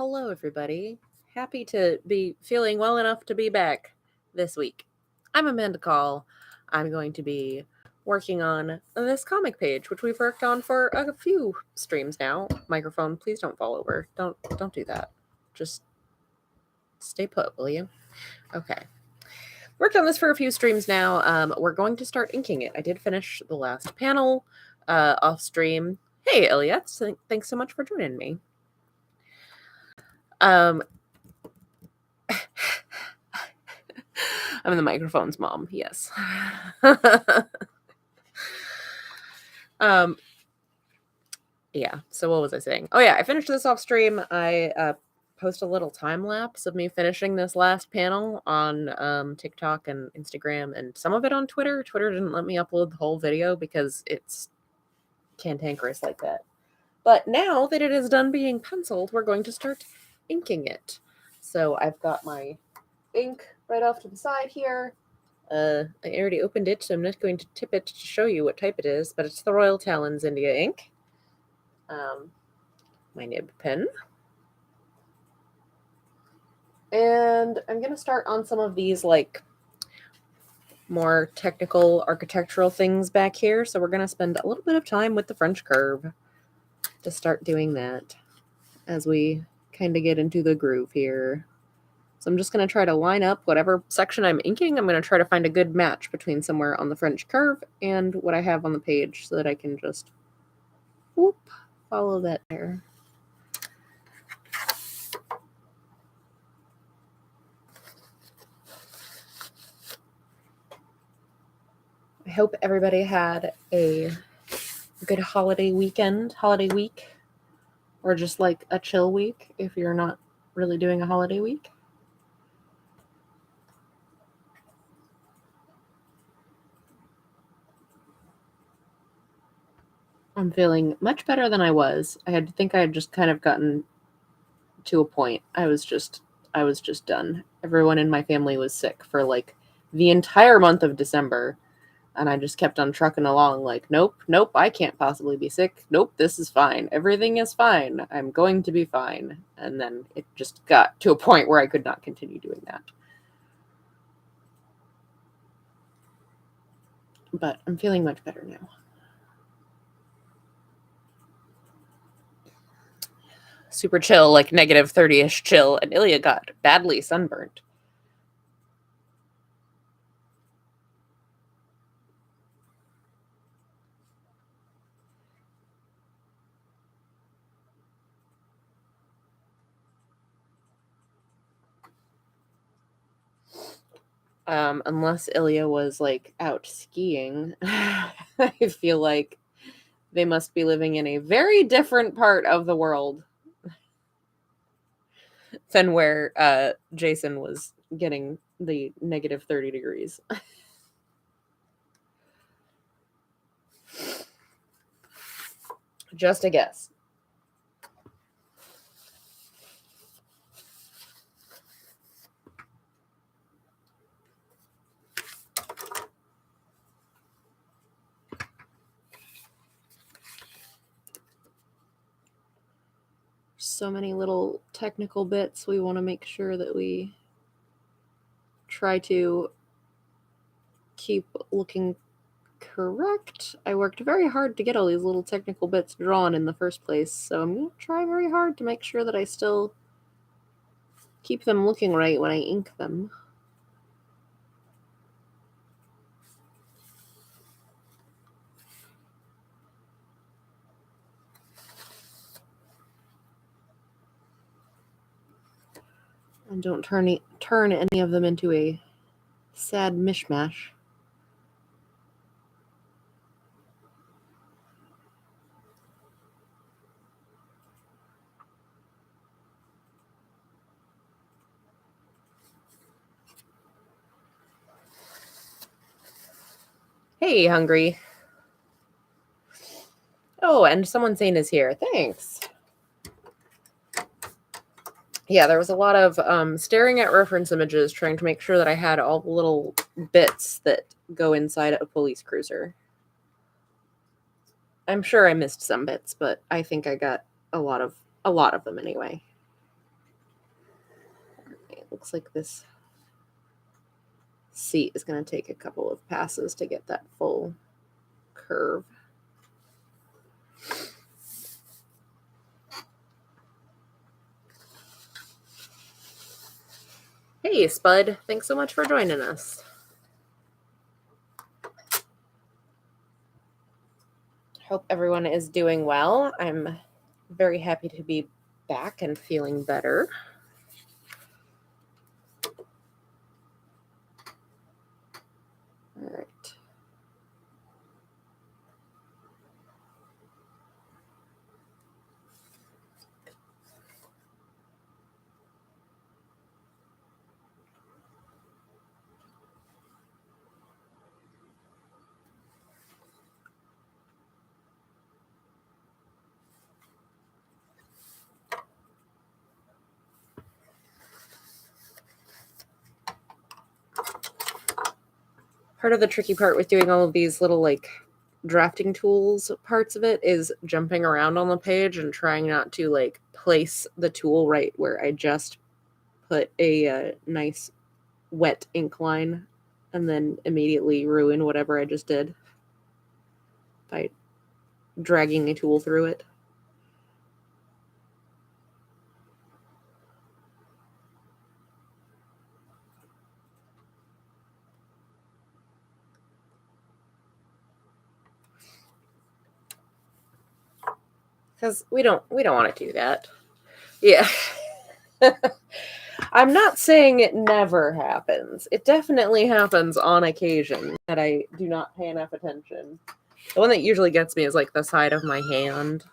Hello, everybody. Happy to be feeling well enough to be back this week. I'm Amanda Call. I'm going to be working on this comic page, which we've worked on for a few streams now. Microphone, please don't fall over. Don't do that. Just stay put, will you? Okay. Worked on this for a few streams now. We're going to start inking it. I did finish the last panel off stream. Hey, Elliot. Thanks so much for joining me. I'm the microphone's mom. Yes. Yeah. So what was I saying? Oh yeah, I finished this off stream. I post a little time lapse of me finishing this last panel on TikTok and Instagram, and some of it on Twitter. Twitter didn't let me upload the whole video because it's cantankerous like that. But now that it is done being penciled, we're going to start inking it. So I've got my ink right off to the side here. I already opened it, so I'm not going to tip it to show you what type it is, but it's the Royal Talons India ink. My nib pen. And I'm going to start on some of these, like, more technical architectural things back here. So we're going to spend a little bit of time with the French curve to start doing that as we kind of get into the groove here. So I'm just going to try to line up whatever section I'm inking. I'm going to try to find a good match between somewhere on the French curve and what I have on the page so that I can just whoop, follow that there. I hope everybody had a good holiday week, or just like a chill week if you're not really doing a holiday week. I'm feeling much better than I was. I think I had just kind of gotten to a point. I was just done. Everyone in my family was sick for like the entire month of December. And I just kept on trucking along like, nope, I can't possibly be sick. Nope, this is fine. Everything is fine. I'm going to be fine. And then it just got to a point where I could not continue doing that. But I'm feeling much better now. Super chill, like negative 30-ish chill. And Ilya got badly sunburnt. Unless Ilya was like out skiing, I feel like they must be living in a very different part of the world than where Jason was getting the negative 30 degrees. Just a guess. So many little technical bits we want to make sure that we try to keep looking correct. I worked very hard to get all these little technical bits drawn in the first place, so I'm going to try very hard to make sure that I still keep them looking right when I ink them. And don't turn any of them into a sad mishmash. Hey, Hungry. Oh, and someone saying is here. Thanks. Yeah, there was a lot of staring at reference images, trying to make sure that I had all the little bits that go inside a police cruiser. I'm sure I missed some bits, but I think I got a lot of them anyway. Looks like this seat is going to take a couple of passes to get that full curve. Hey, Spud. Thanks so much for joining us. Hope everyone is doing well. I'm very happy to be back and feeling better. All right. Part of the tricky part with doing all of these little like drafting tools parts of it is jumping around on the page and trying not to like place the tool right where I just put a nice wet ink line and then immediately ruin whatever I just did by dragging a tool through it. Because we don't want to do that. Yeah. I'm not saying it never happens. It definitely happens on occasion that I do not pay enough attention. The one that usually gets me is like the side of my hand.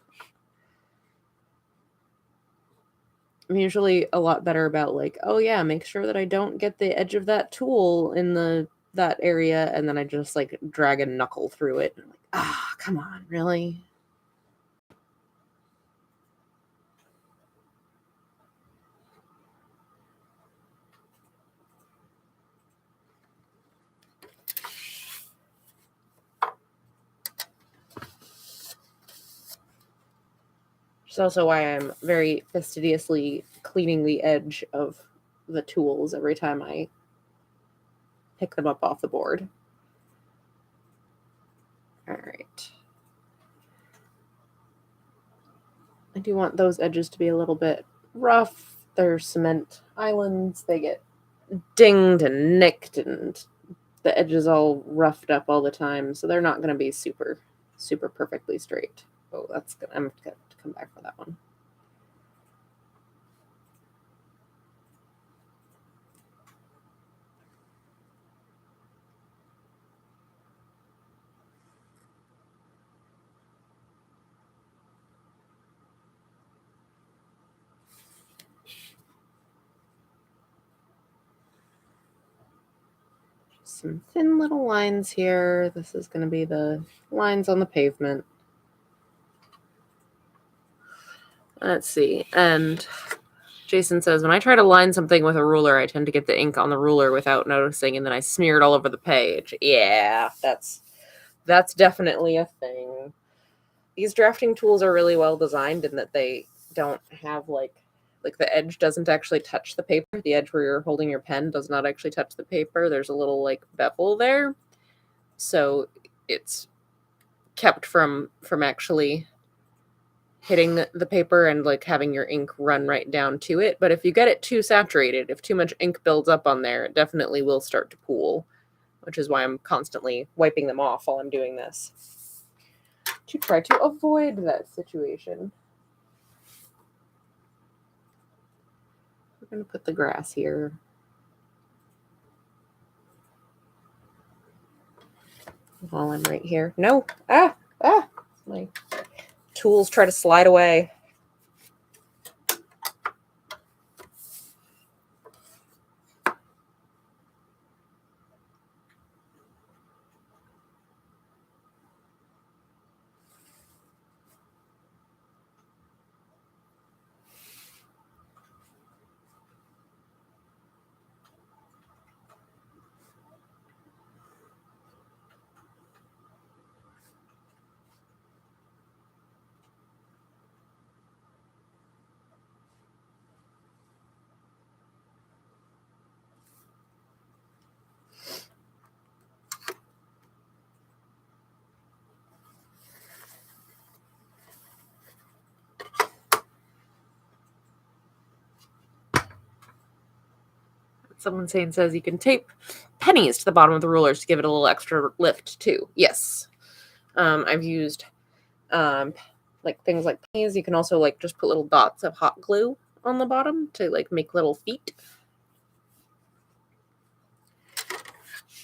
I'm usually a lot better about like, oh yeah, make sure that I don't get the edge of that tool in that area, and then I just like drag a knuckle through it. I'm like, come on, really? Which is also why I'm very fastidiously cleaning the edge of the tools every time I pick them up off the board. All right. I do want those edges to be a little bit rough. They're cement islands. They get dinged and nicked, and the edges all roughed up all the time, so they're not going to be super, super perfectly straight. Oh, that's good. I'm going to come back for that one. Some thin little lines here. This is going to be the lines on the pavement. Let's see. And Jason says, when I try to line something with a ruler, I tend to get the ink on the ruler without noticing, and then I smear it all over the page. Yeah, that's definitely a thing. These drafting tools are really well designed in that they don't have like the edge doesn't actually touch the paper. The edge where you're holding your pen does not actually touch the paper. There's a little like bevel there. So it's kept from actually hitting the paper and like having your ink run right down to it. But if you get it too saturated, if too much ink builds up on there, it definitely will start to pool, which is why I'm constantly wiping them off while I'm doing this to try to avoid that situation. We're going to put the grass here. While I'm right here. No. My tools try to slide away. Someone says you can tape pennies to the bottom of the rulers to give it a little extra lift too. Yes. I've used like things like pennies. You can also like just put little dots of hot glue on the bottom to like make little feet.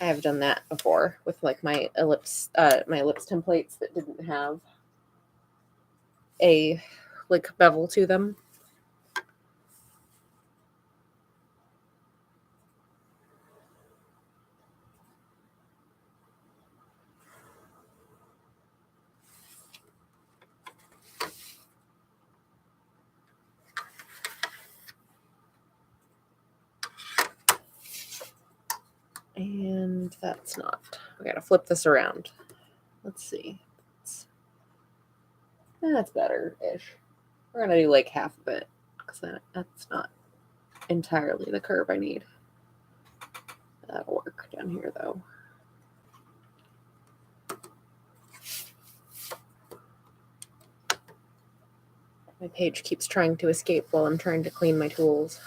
I have done that before with like my ellipse templates that didn't have a like bevel to them. And that's not. We gotta flip this around. Let's see. That's better-ish. We're gonna do like half of it because that's not entirely the curve I need. That'll work down here though. My page keeps trying to escape while I'm trying to clean my tools.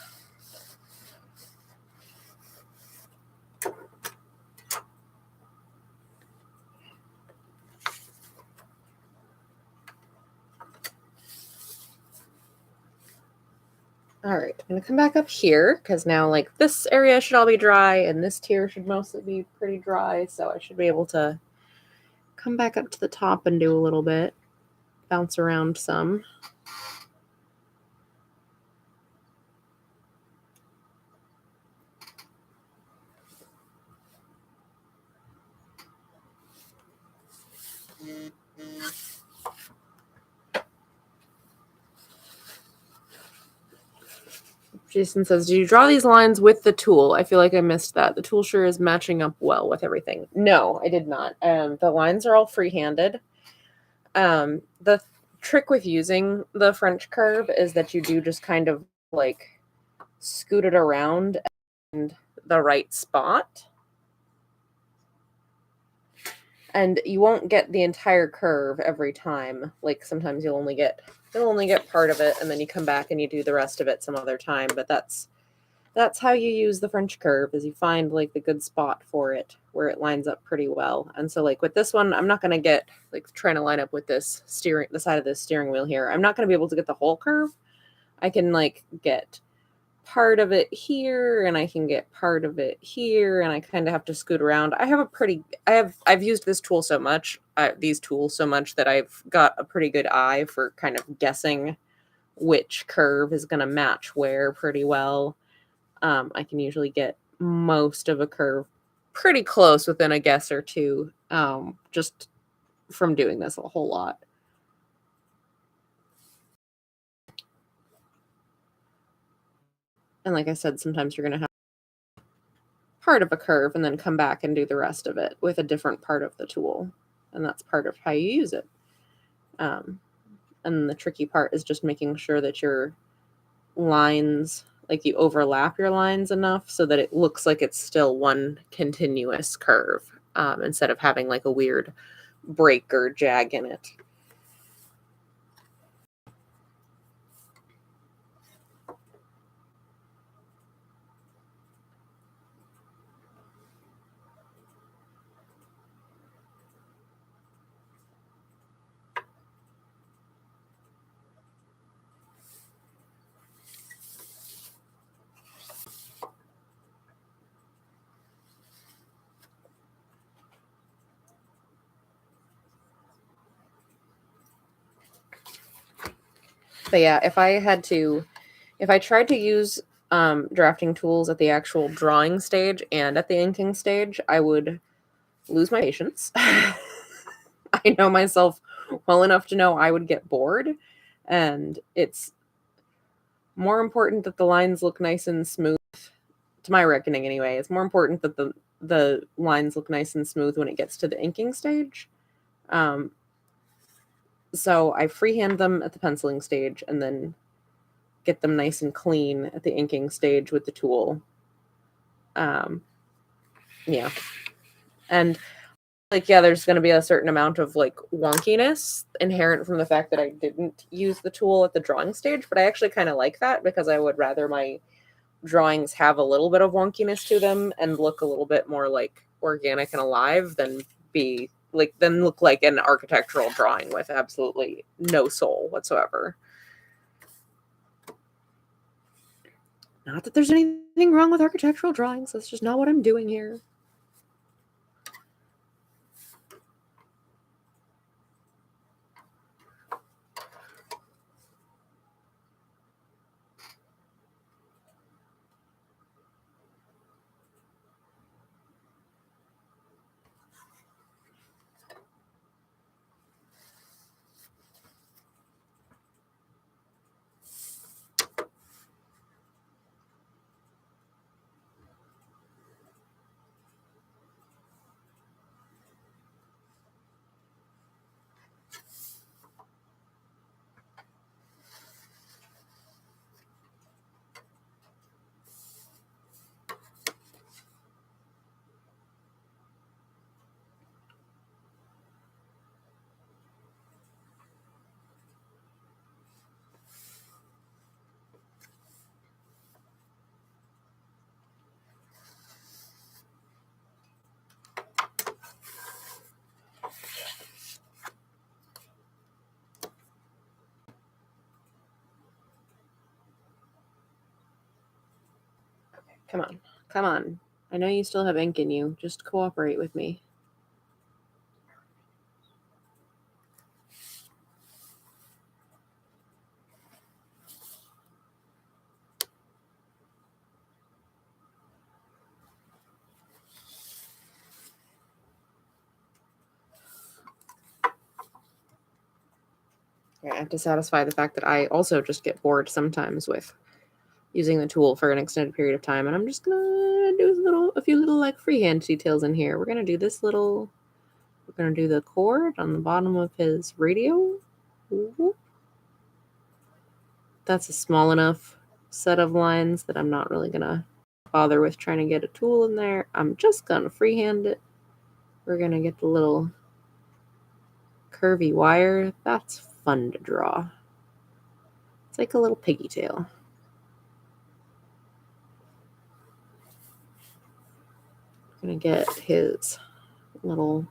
All right, I'm gonna come back up here because now like this area should all be dry and this tier should mostly be pretty dry. So I should be able to come back up to the top and do a little bit, bounce around some. Jason says, "Do you draw these lines with the tool?" I feel like I missed that. The tool sure is matching up well with everything. No, I did not. The lines are all free-handed. The trick with using the French curve is that you do just kind of like scoot it around in the right spot. And you won't get the entire curve every time. Like sometimes you'll only get part of it and then you come back and you do the rest of it some other time, but that's how you use the French curve, is you find like the good spot for it where it lines up pretty well. And so like with this one, I'm not going to get like trying to line up with the side of this steering wheel here. I'm not going to be able to get the whole curve. I can like get part of it here and I can get part of it here, and I kind of have to scoot around. I've used this tool so much, these tools so much that I've got a pretty good eye for kind of guessing which curve is going to match where pretty well. I can usually get most of a curve pretty close within a guess or two, just from doing this a whole lot. And like I said, sometimes you're going to have part of a curve and then come back and do the rest of it with a different part of the tool. And that's part of how you use it. And the tricky part is just making sure that your lines, like you overlap your lines enough so that it looks like it's still one continuous curve, instead of having like a weird break or jag in it. But yeah, if I tried to use drafting tools at the actual drawing stage and at the inking stage, I would lose my patience. I know myself well enough to know I would get bored, and it's more important that the lines look nice and smooth, to my reckoning anyway. It's more important that the lines look nice and smooth when it gets to the inking stage. So I freehand them at the penciling stage and then get them nice and clean at the inking stage with the tool. Yeah. And like, yeah, there's going to be a certain amount of like wonkiness inherent from the fact that I didn't use the tool at the drawing stage, but I actually kind of like that because I would rather my drawings have a little bit of wonkiness to them and look a little bit more like organic and alive than look like an architectural drawing with absolutely no soul whatsoever. Not that there's anything wrong with architectural drawings. That's just not what I'm doing here. Come on. Come on. I know you still have ink in you. Just cooperate with me. I have to satisfy the fact that I also just get bored sometimes with using the tool for an extended period of time, and I'm just gonna do a few little like freehand details in here. We're gonna do we're gonna do the cord on the bottom of his radio. Ooh. That's a small enough set of lines that I'm not really gonna bother with trying to get a tool in there. I'm just gonna freehand it. We're gonna get the little curvy wire. That's fun to draw. It's like a little piggy tail. Gonna get his little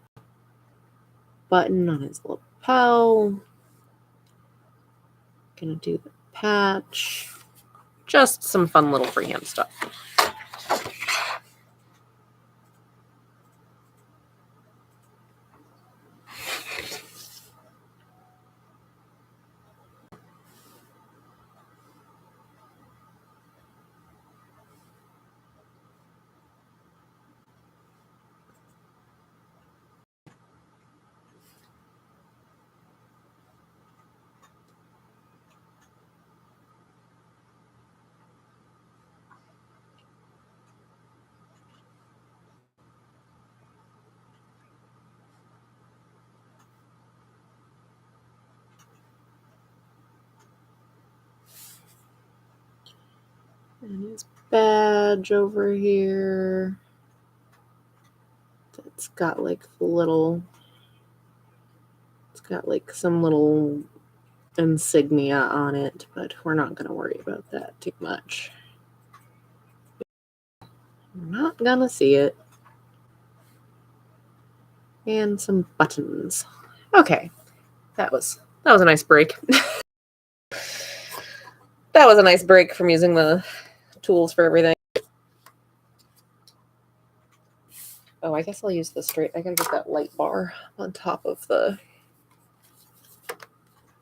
button on his lapel. Gonna do the patch. Just some fun little freehand stuff. And his badge over here. It's got like some little insignia on it, but we're not going to worry about that too much. We're not going to see it. And some buttons. Okay. That was a nice break. That was a nice break from using the tools for everything. Oh, I guess I'll use the straight. I gotta get that light bar on top of the.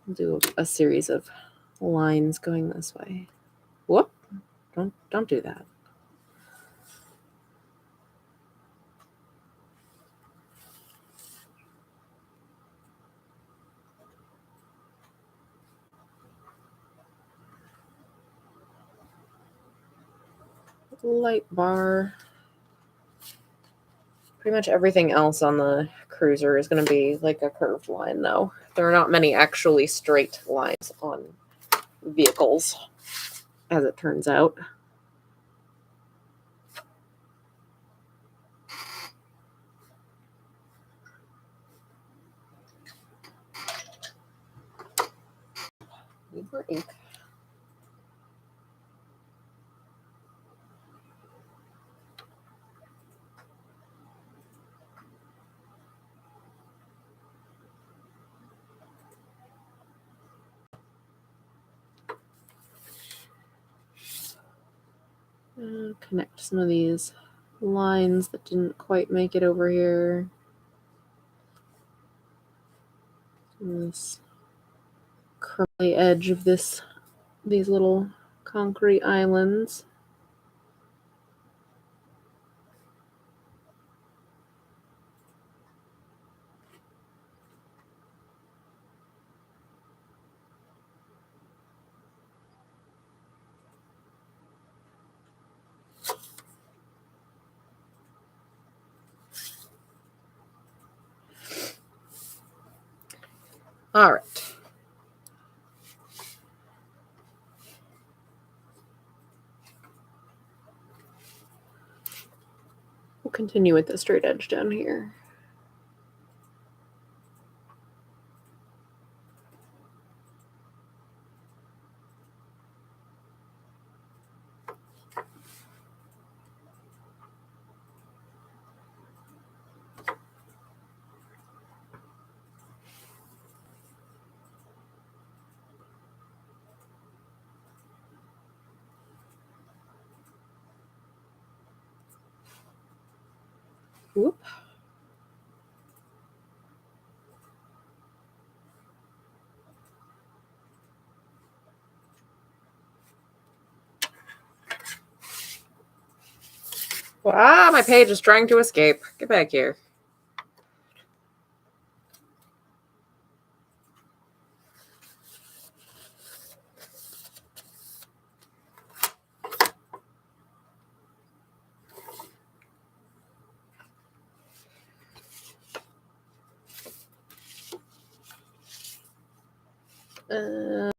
I'll do a series of lines going this way. Whoop! Don't do that. Light bar. Pretty much everything else on the cruiser is going to be like a curved line, though. There are not many actually straight lines on vehicles, as it turns out. Need more ink. Connect some of these lines that didn't quite make it over here. This curly edge of these little concrete islands. All right. We'll continue with the straight edge down here. Whoop. Ah, my page is trying to escape. Get back here.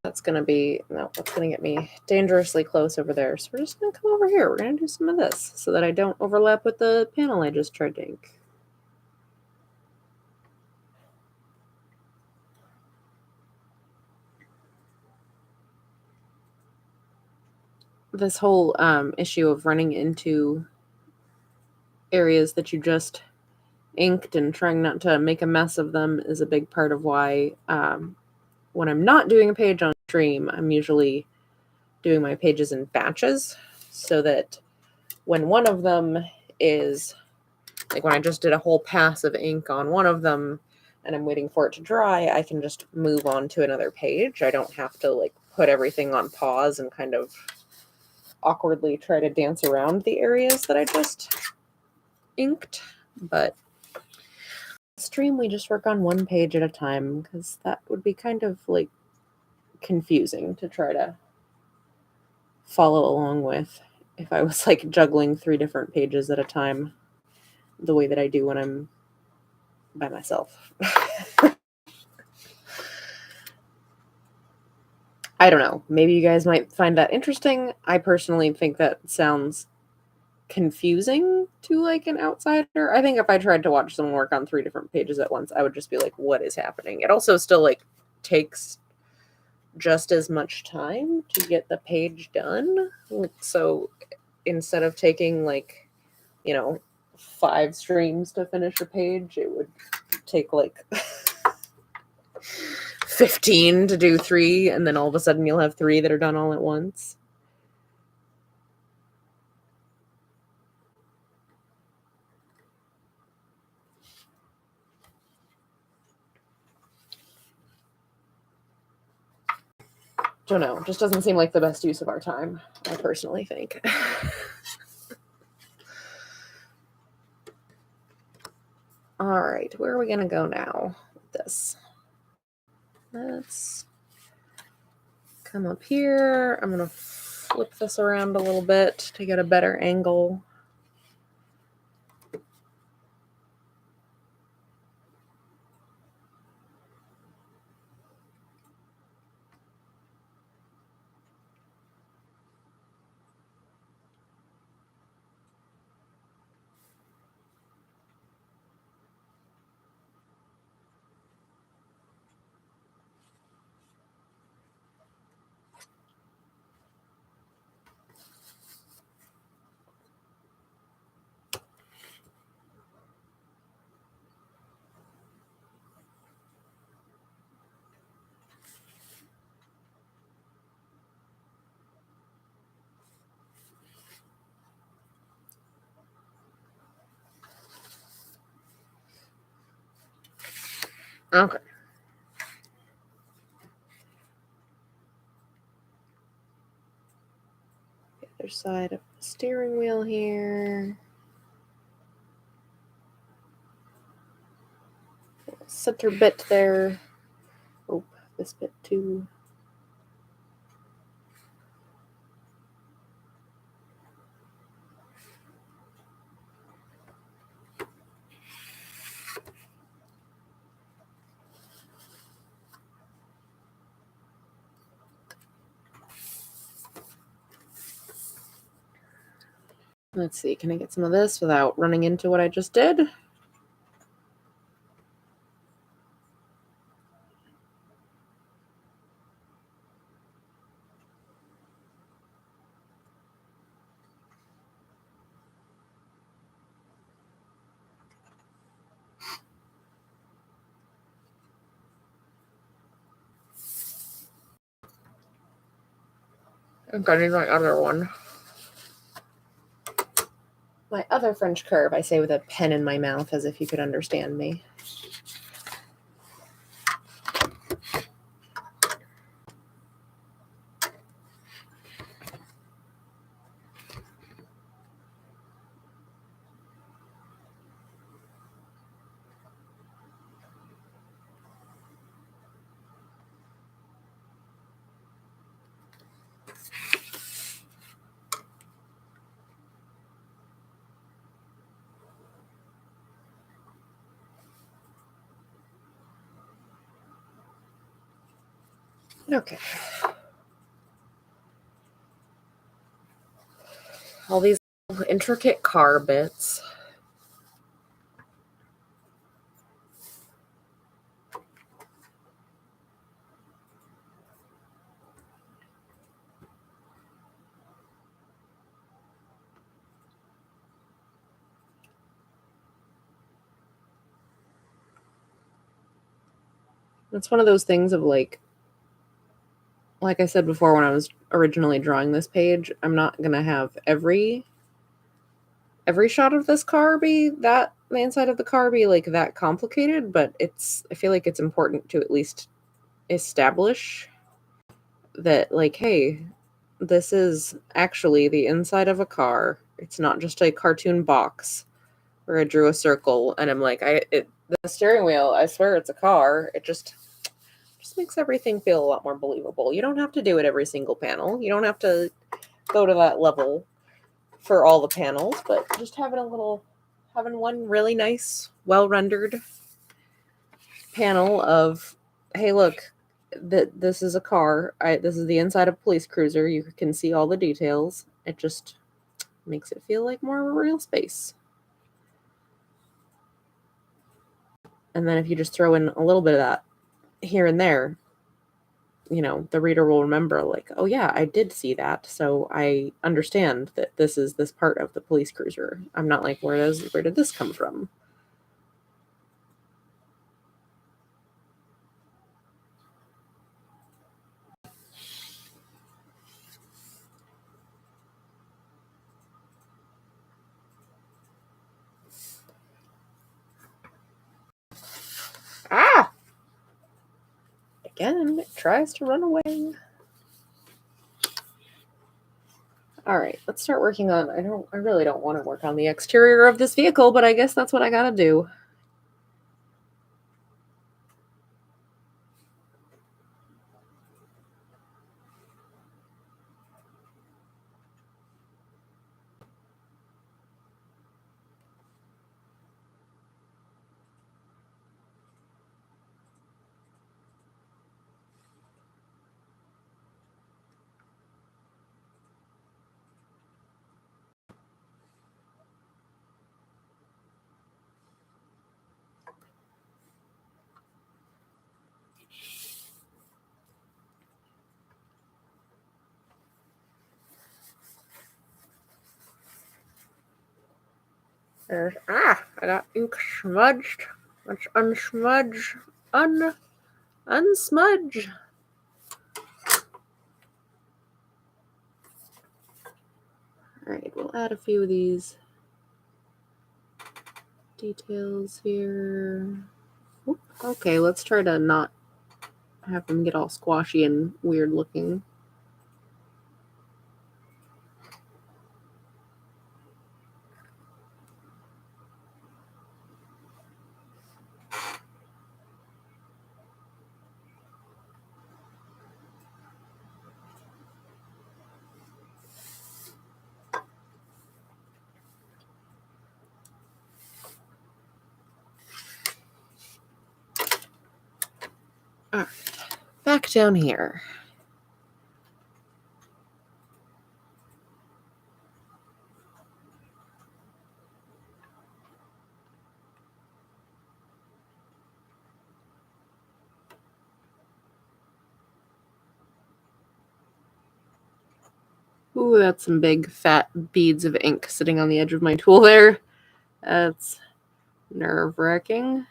That's going to be, no, that's going to get me dangerously close over there. So we're just going to come over here. We're going to do some of this so that I don't overlap with the panel I just tried to ink. This whole issue of running into areas that you just inked and trying not to make a mess of them is a big part of why when I'm not doing a page on stream, I'm usually doing my pages in batches so that when one of them is, like when I just did a whole pass of ink on one of them and I'm waiting for it to dry, I can just move on to another page. I don't have to like put everything on pause and kind of awkwardly try to dance around the areas that I just inked. But stream, we just work on one page at a time because that would be kind of like confusing to try to follow along with if I was like juggling 3 different pages at a time the way that I do when I'm by myself. I don't know. Maybe you guys might find that interesting. I personally think that sounds confusing to like an outsider. I think if I tried to watch someone work on 3 different pages at once, I would just be like, what is happening? It also still like takes just as much time to get the page done. So instead of taking like, 5 streams to finish a page, it would take like 15 to do 3, and then all of a sudden you'll have 3 that are done all at once. Don't know. Just doesn't seem like the best use of our time, I personally think. All right, where are we going to go now with this? Let's come up here. I'm going to flip this around a little bit to get a better angle. Okay. The other side of the steering wheel here. Center bit there. Oh, this bit too. Let's see, can I get some of this without running into what I just did? I'm gonna need my other one. My other French curve, I say with a pen in my mouth as if you could understand me. Okay. All these intricate car bits. It's one of those things of like I said before when I was originally drawing this page, I'm not gonna have every shot of this car be that the inside of the car be like that complicated, but I feel like it's important to at least establish that like, hey, this is actually the inside of a car. It's not just a cartoon box where I drew a circle and I'm like, the steering wheel, I swear it's a car. It just makes everything feel a lot more believable. You don't have to do it every single panel. You don't have to go to that level for all the panels, but just having one really nice, well rendered panel of, hey, look, this is a car. This is the inside of a police cruiser. You can see all the details. It just makes it feel like more of a real space. And then if you just throw in a little bit of that here and there, the reader will remember like, oh yeah, I did see that. So I understand that this is this part of the police cruiser. I'm not like, where did this come from? Ah! Again, it tries to run away. All right, let's start working on. I really don't want to work on the exterior of this vehicle, but I guess that's what I gotta do. I got ink smudged. Let's unsmudge, unsmudge. All right, we'll add a few of these details here. Whoop. Okay, let's try to not have them get all squashy and weird looking. All right, back down here. Ooh, that's some big fat beads of ink sitting on the edge of my tool there. That's nerve-wracking.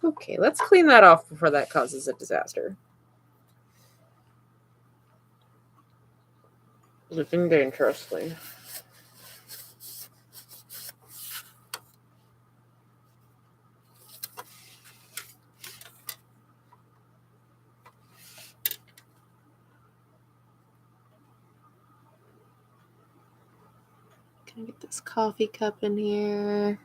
Okay, let's clean that off before that causes a disaster. Living dangerously. Can I get this coffee cup in here?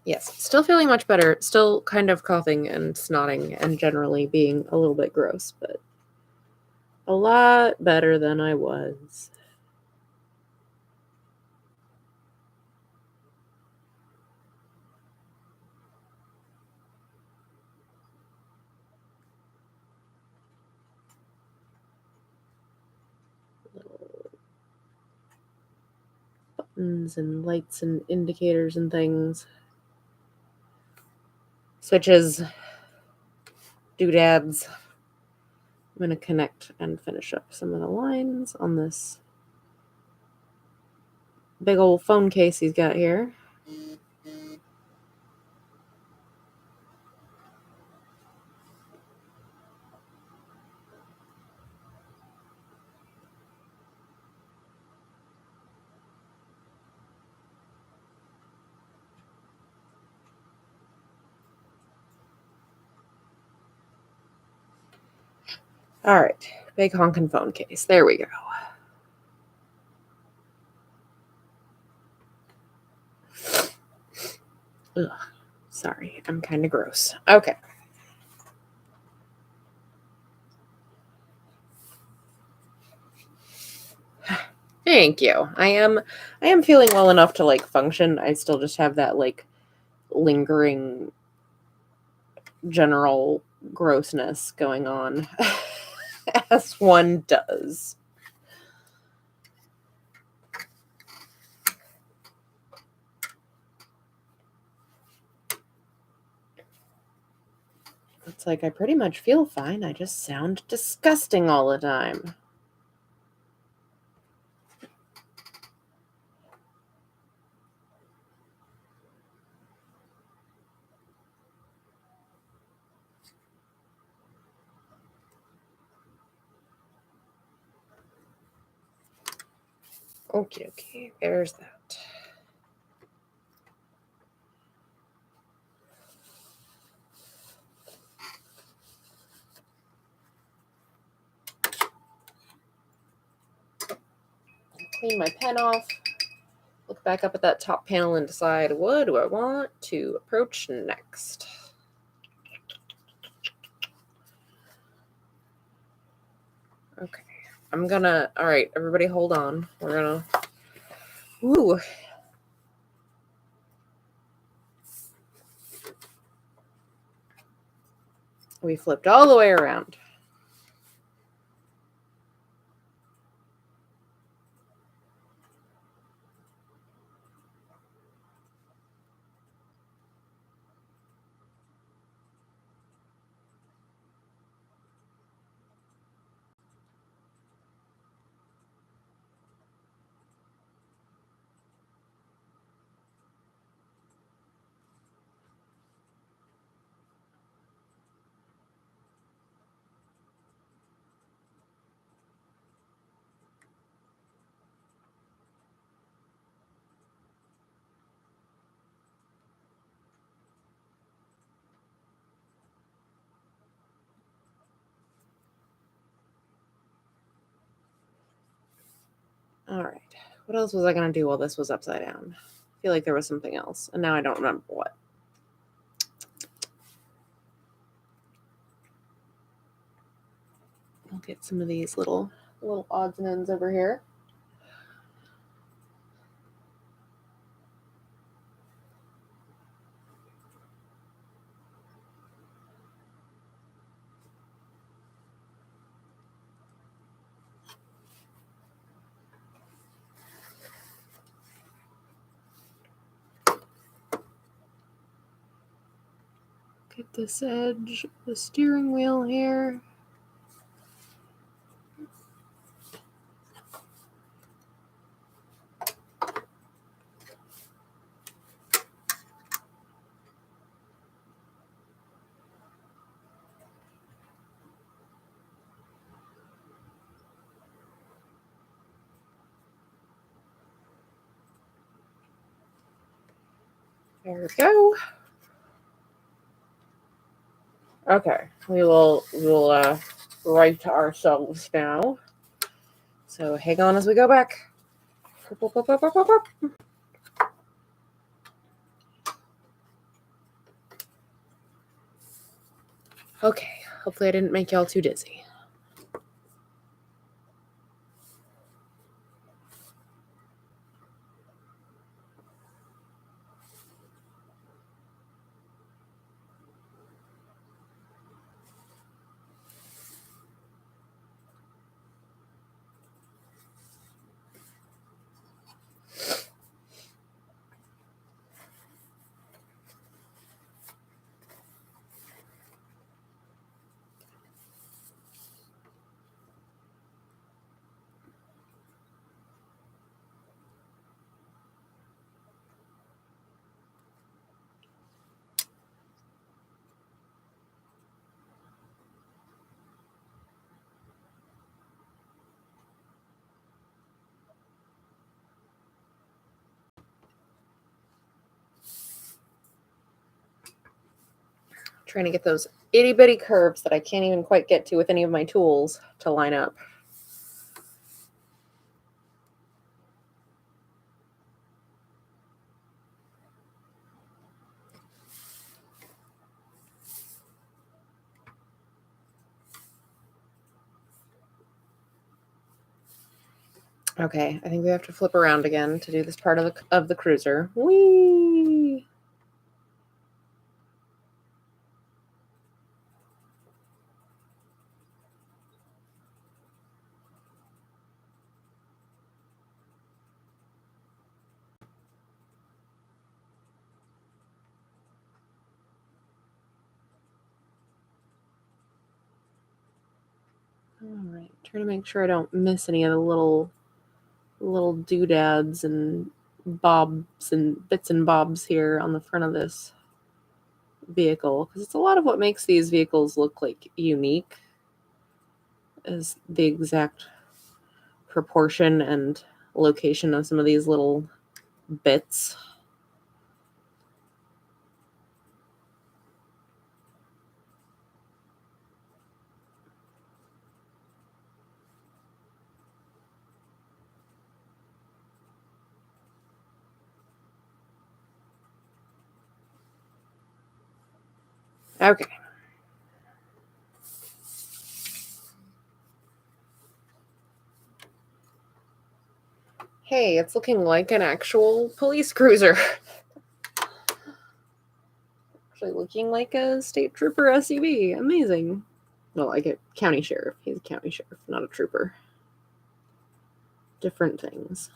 Yes, still feeling much better. Still kind of coughing and snotting and generally being a little bit gross, but a lot better than I was. Little buttons and lights and indicators and things. Switches, doodads. I'm going to connect and finish up some of the lines on this big old phone case he's got here. All right, big honkin' phone case. There we go. Ugh, sorry, I'm kind of gross. Okay. Thank you. I am feeling well enough to like function. I still just have that like lingering general grossness going on as one does. It's like I pretty much feel fine. I just sound disgusting all the time. Okay, there's that. Clean my pen off. Look back up at that top panel and decide what do I want to approach next. Okay. All right, everybody hold on. We're gonna, ooh. We flipped all the way around. All right. What else was I going to do while this was upside down? I feel like there was something else, and now I don't remember what. I'll get some of these little odds and ends over here. Get this edge of the steering wheel here. There we go. Okay, we will right ourselves now. So hang on as we go back. Okay, hopefully I didn't make y'all too dizzy. Trying to get those itty bitty curves that I can't even quite get to with any of my tools to line up. Okay, I think we have to flip around again to do this part of the cruiser. Whee! All right, try to make sure I don't miss any of the little doodads and bobs and bits and bobs here on the front of this vehicle, because it's a lot of what makes these vehicles look like unique is the exact proportion and location of some of these little bits. Okay. Hey, it's looking like an actual police cruiser. Actually looking like a state trooper SUV. Amazing. Well, like a county sheriff. He's a county sheriff, not a trooper. Different things.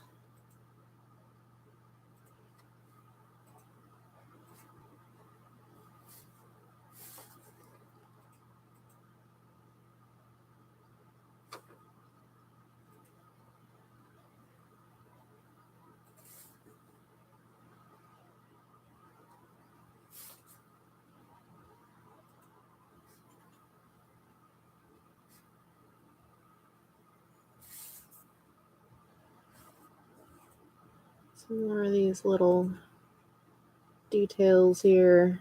Some more of these little details here.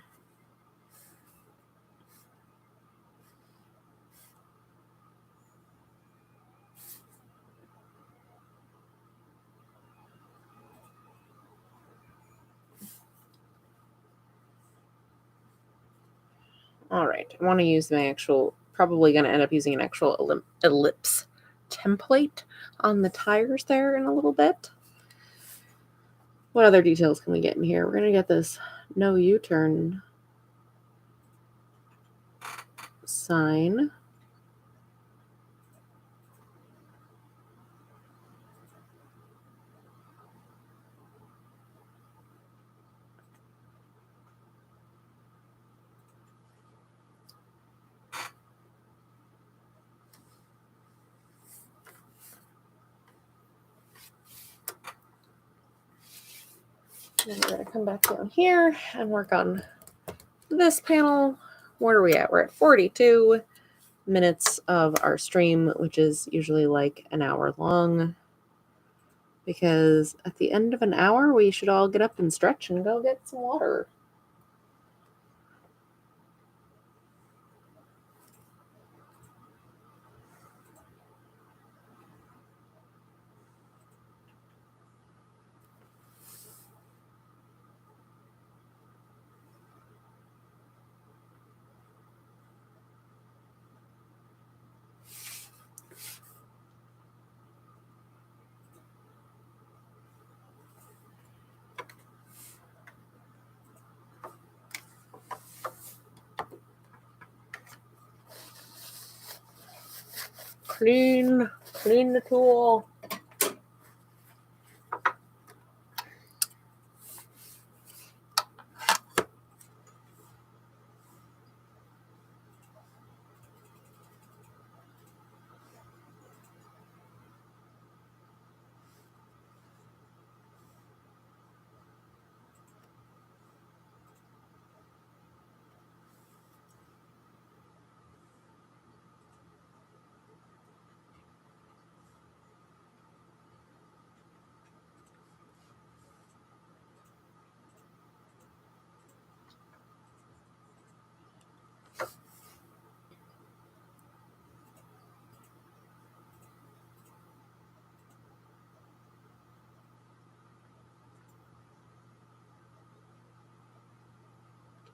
All right, I want to use my actual, probably going to end up using an actual ellipse template on the tires there in a little bit. What other details can we get in here? We're going to get this no U-turn sign. And we're going to come back down here and work on this panel. Where are we at? We're at 42 minutes of our stream, which is usually like an hour long. Because at the end of an hour, we should all get up and stretch and go get some water. Clean the tool.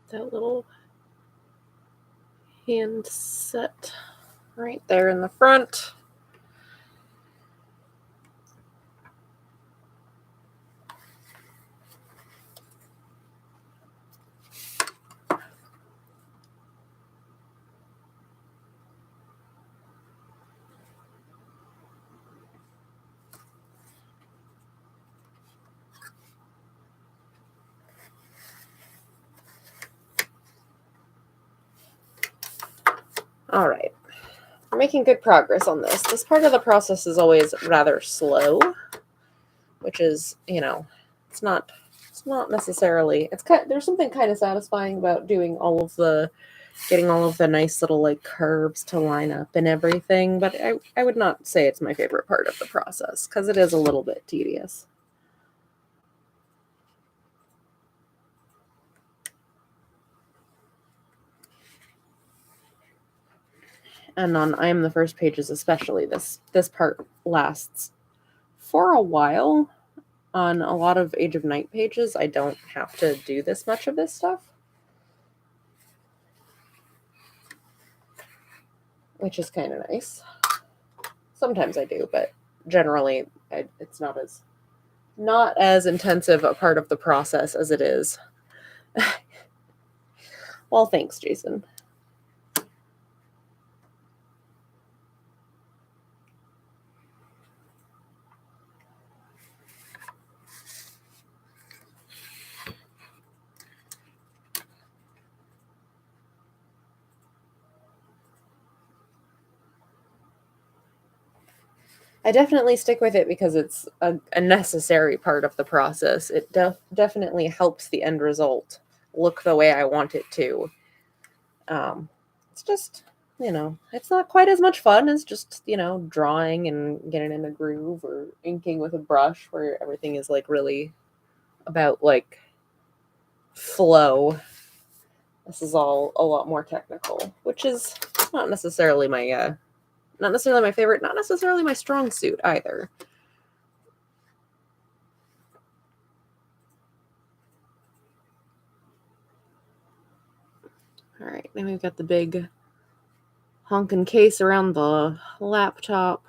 That little handset right there in the front. All right. We're making good progress on this. This part of the process is always rather slow, which is, it's not necessarily, there's something kind of satisfying about doing getting all of the nice little like curves to line up and everything, but I would not say it's my favorite part of the process because it is a little bit tedious. And on I Am the First pages especially, this part lasts for a while. On a lot of Age of Night pages, I don't have to do this much of this stuff, which is kind of nice. Sometimes I do, but generally it's not as not as intensive a part of the process as it is. Well, thanks, Jason. I definitely stick with it because it's a necessary part of the process. It definitely helps the end result look the way I want it to. Um, it's just, it's not quite as much fun as just, drawing and getting in a groove or inking with a brush where everything is like really about like flow. This is all a lot more technical, which is not necessarily my favorite, not necessarily my strong suit either. All right, then we've got the big honking case around the laptop.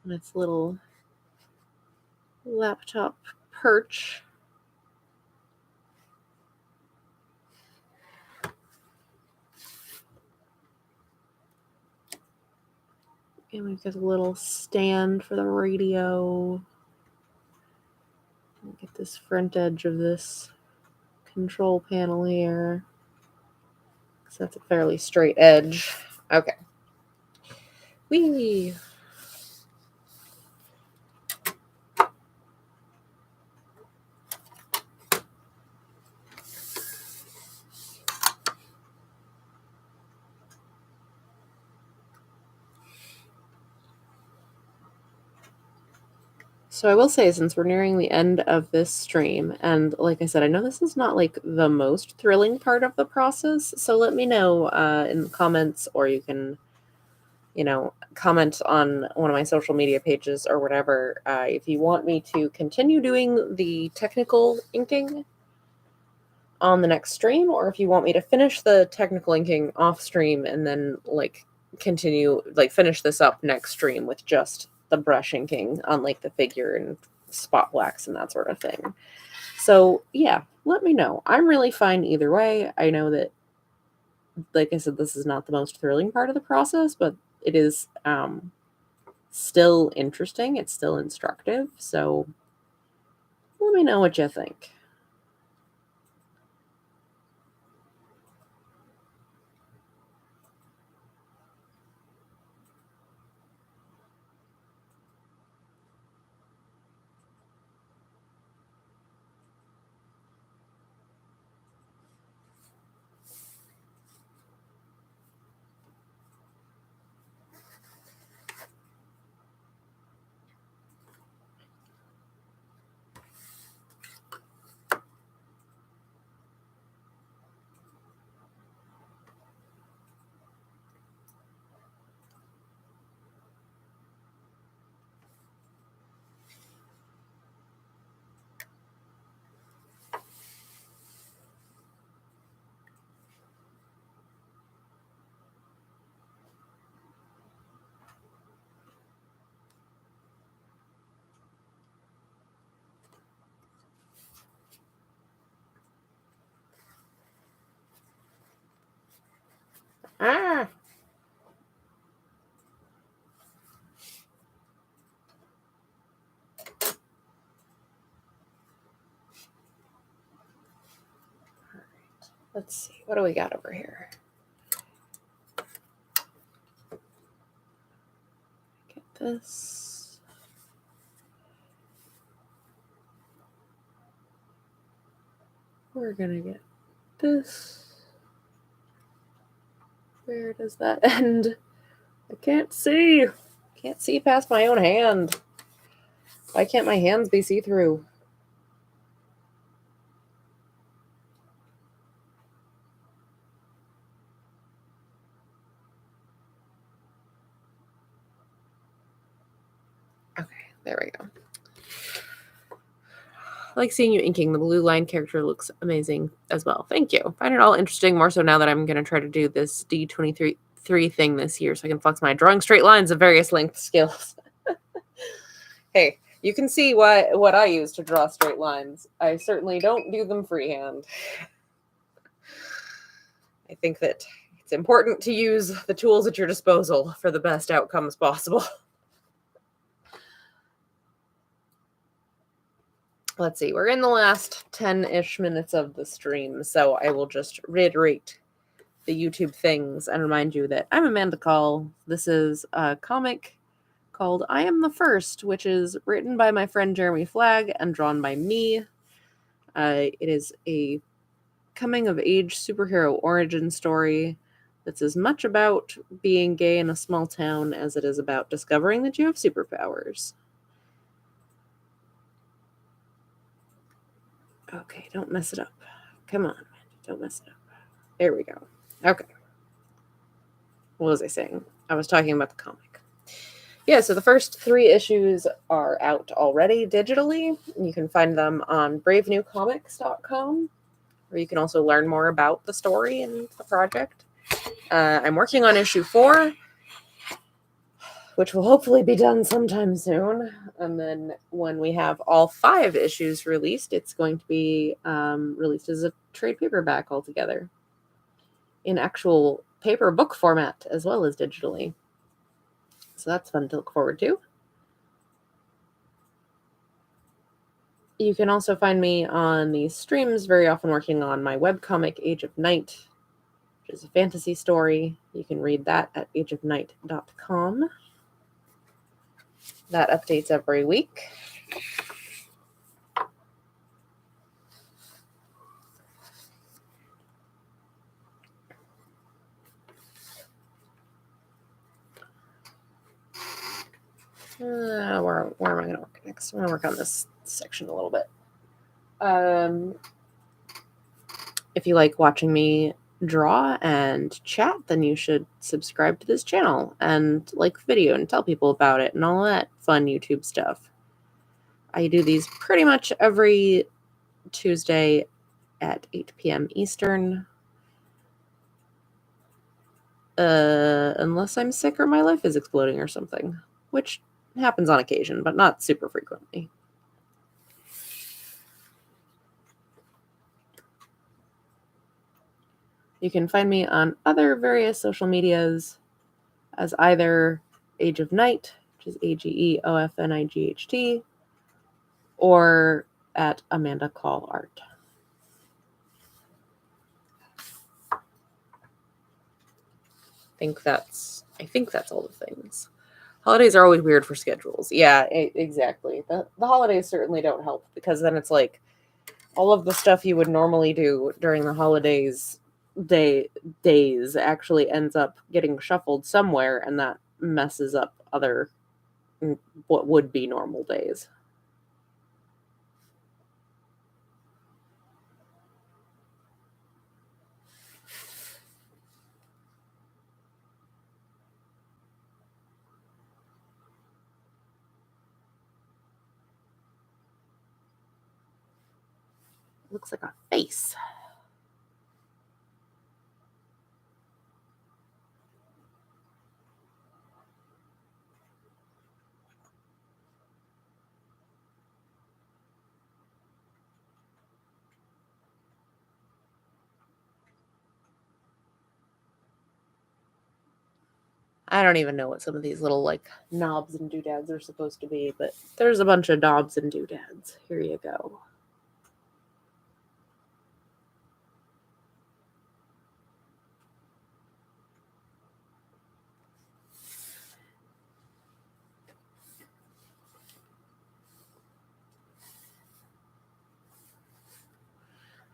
And its little laptop perch. And we've got a little stand for the radio. Get this front edge of this control panel here. So that's a fairly straight edge. Okay. Whee! So I will say, since we're nearing the end of this stream, and like I said, I know this is not like the most thrilling part of the process, so let me know in the comments, or you can, comment on one of my social media pages or whatever, if you want me to continue doing the technical inking on the next stream, or if you want me to finish the technical inking off stream and then finish this up next stream with just the brush inking on like the figure and spot blacks and that sort of thing. So yeah, let me know. I'm really fine either way. I know that, like I said, this is not the most thrilling part of the process, but it is still interesting. It's still instructive. So let me know what you think. Ah. Let's see. What do we got over here? Get this. We're gonna get this. Where does that end? I can't see. Can't see past my own hand. Why can't my hands be see-through? Okay, there we go. I like seeing you inking. The blue line character looks amazing as well. Thank you. I find it all interesting, more so now that I'm going to try to do this D23 thing this year so I can flex my drawing straight lines of various length skills. Hey, you can see what I use to draw straight lines. I certainly don't do them freehand. I think that it's important to use the tools at your disposal for the best outcomes possible. Let's see, we're in the last 10-ish minutes of the stream, so I will just reiterate the YouTube things and remind you that I'm Amanda Call. This is a comic called I Am the First, which is written by my friend Jeremy Flagg and drawn by me. It is a coming-of-age superhero origin story that's as much about being gay in a small town as it is about discovering that you have superpowers. Okay, don't mess it up. Come on, don't mess it up. There we go. Okay. What was I saying? I was talking about the comic. Yeah, so the first 3 issues are out already digitally. You can find them on bravenewcomics.com, where you can also learn more about the story and the project. I'm working on issue 4, which will hopefully be done sometime soon. And then when we have all 5 issues released, it's going to be released as a trade paperback altogether, in actual paper book format as well as digitally. So that's fun to look forward to. You can also find me on these streams, very often working on my webcomic, Age of Night, which is a fantasy story. You can read that at ageofnight.com. That updates every week. Where am I going to work next? I'm going to work on this section a little bit. If you like watching me draw and chat, then you should subscribe to this channel and like the video and tell people about it and all that fun YouTube stuff. I do these pretty much every Tuesday at 8 p.m. Eastern. Unless I'm sick or my life is exploding or something, which happens on occasion, but not super frequently. You can find me on other various social medias as either Age of Night, which is AGEOFNIGHT, or at Amanda Call Art. I think that's all the things. Holidays are always weird for schedules. Yeah, exactly. The holidays certainly don't help, because then it's like all of the stuff you would normally do during the holidays days actually ends up getting shuffled somewhere, and that messes up other what would be normal days. Looks like a face. I don't even know what some of these little like knobs and doodads are supposed to be, but there's a bunch of knobs and doodads. Here you go.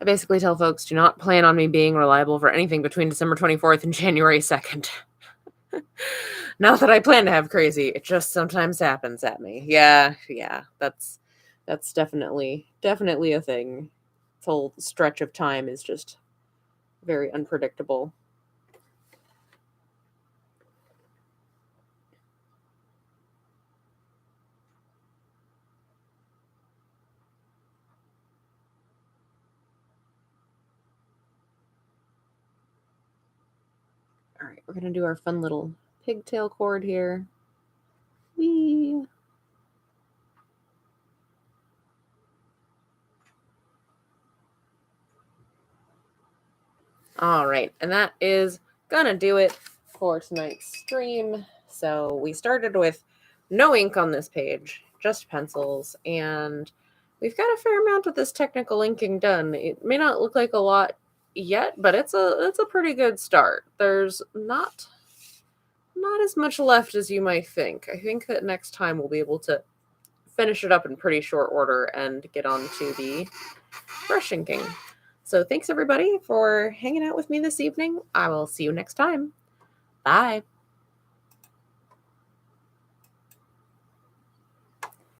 I basically tell folks, do not plan on me being reliable for anything between December 24th and January 2nd. Not that I plan to have crazy, it just sometimes happens at me. Yeah, yeah, that's definitely a thing. This whole stretch of time is just very unpredictable. All right, we're gonna do our fun little pigtail cord here. Whee! All right, and that is gonna do it for tonight's stream. So we started with no ink on this page, just pencils, and we've got a fair amount of this technical inking done. It may not look like a lot yet, but it's a pretty good start. There's not as much left as you might think. I think that next time we'll be able to finish it up in pretty short order and get on to the brush inking. So thanks everybody for hanging out with me this evening. I will see you next time. Bye.